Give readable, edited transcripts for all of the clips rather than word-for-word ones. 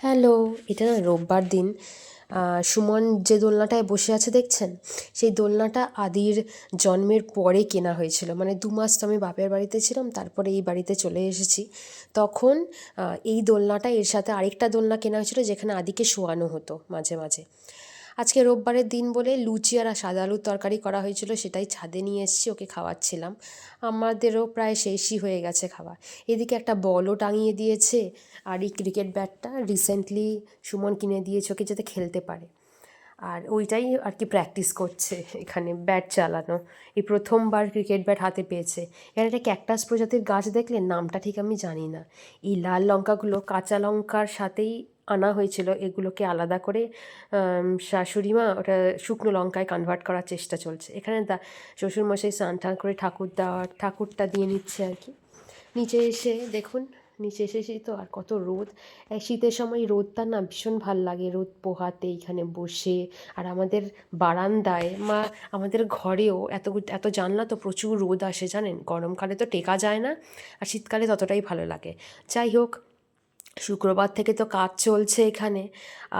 Hello, এটা না রোববার দিন সুমন যে দোলনাটায় বসে আছে দেখছেন, সেই দোলনাটা আদির জন্মের পরে কেনা হয়েছিল। মানে ২ মাস তো আমি বাপের বাড়িতে ছিলাম, তারপরে এই বাড়িতে চলে এসেছি। তখন এই দোলনাটা এর সাথে আরেকটা দোলনা কেনা হয়েছিল যেখানে আদিকে শোয়ানো হতো মাঝে মাঝে। আজকে রোববারের দিন বলে লুচি আর সাদা আলুর তরকারি করা হয়েছিল, সেটাই ছাদে নিয়ে এসেছি, ওকে খাওয়াচ্ছিলাম। আমাদেরও প্রায় শেষই হয়ে গেছে খাওয়া। এদিকে একটা বলও টাঙিয়ে দিয়েছে, আর এই ক্রিকেট ব্যাটটা রিসেন্টলি সুমন কিনে দিয়েছে ওকে যাতে খেলতে পারে। আর ওইটাই আর কি প্র্যাকটিস করছে এখানে ব্যাট চালানো। এই প্রথমবার ক্রিকেট ব্যাট হাতে পেয়েছে। এখানে একটা ক্যাকটাস প্রজাতির গাছ দেখলেন, নামটা ঠিক আমি জানি না। এই লাল লঙ্কাগুলো কাঁচা লঙ্কার সাথেই আনা হয়েছিল, এগুলোকে আলাদা করে শাশুড়ি মা ওটা শুকনো লঙ্কায় কনভার্ট করার চেষ্টা চলছে। এখানে শ্বশুরমশাই স্নান টান করে ঠাকুরটা দিয়ে নিচ্ছে আর কি। নিচে এসে দেখুন, নিচে এসেছি তো আর কত রোদ। শীতের সময় রোদটা না ভীষণ ভাল লাগে, রোদ পোহাতে এইখানে বসে। আর আমাদের বারান্দায় আমাদের ঘরেও এত জানলা, তো প্রচুর রোদ আসে জানেন। গরমকালে তো টেকা যায় না, আর শীতকালে ততটাই ভালো লাগে। যাই হোক, শুক্রবার থেকে তো কাজ চলছে এখানে,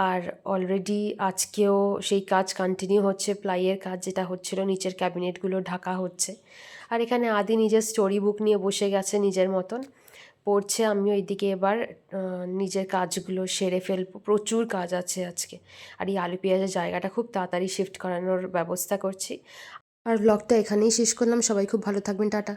আর অলরেডি আজকেও সেই কাজ কন্টিনিউ হচ্ছে। প্লাইয়ের কাজ যেটা হচ্ছিল, নিচের ক্যাবিনেটগুলো ঢাকা হচ্ছে। আর এখানে আদি নিজের স্টোরি বুক নিয়ে বসে গেছে নিজের মতন পড়ছে। আমিও এইদিকে এবার নিজের কাজগুলো সেরে ফেলবো, প্রচুর কাজ আছে আজকে। আর এই আলু পেঁয়াজের জায়গাটা খুব তাড়াতাড়ি শিফট করানোর ব্যবস্থা করছি। আর ব্লগটা এখানেই শেষ করলাম। সবাই খুব ভালো থাকবেন, টাটা।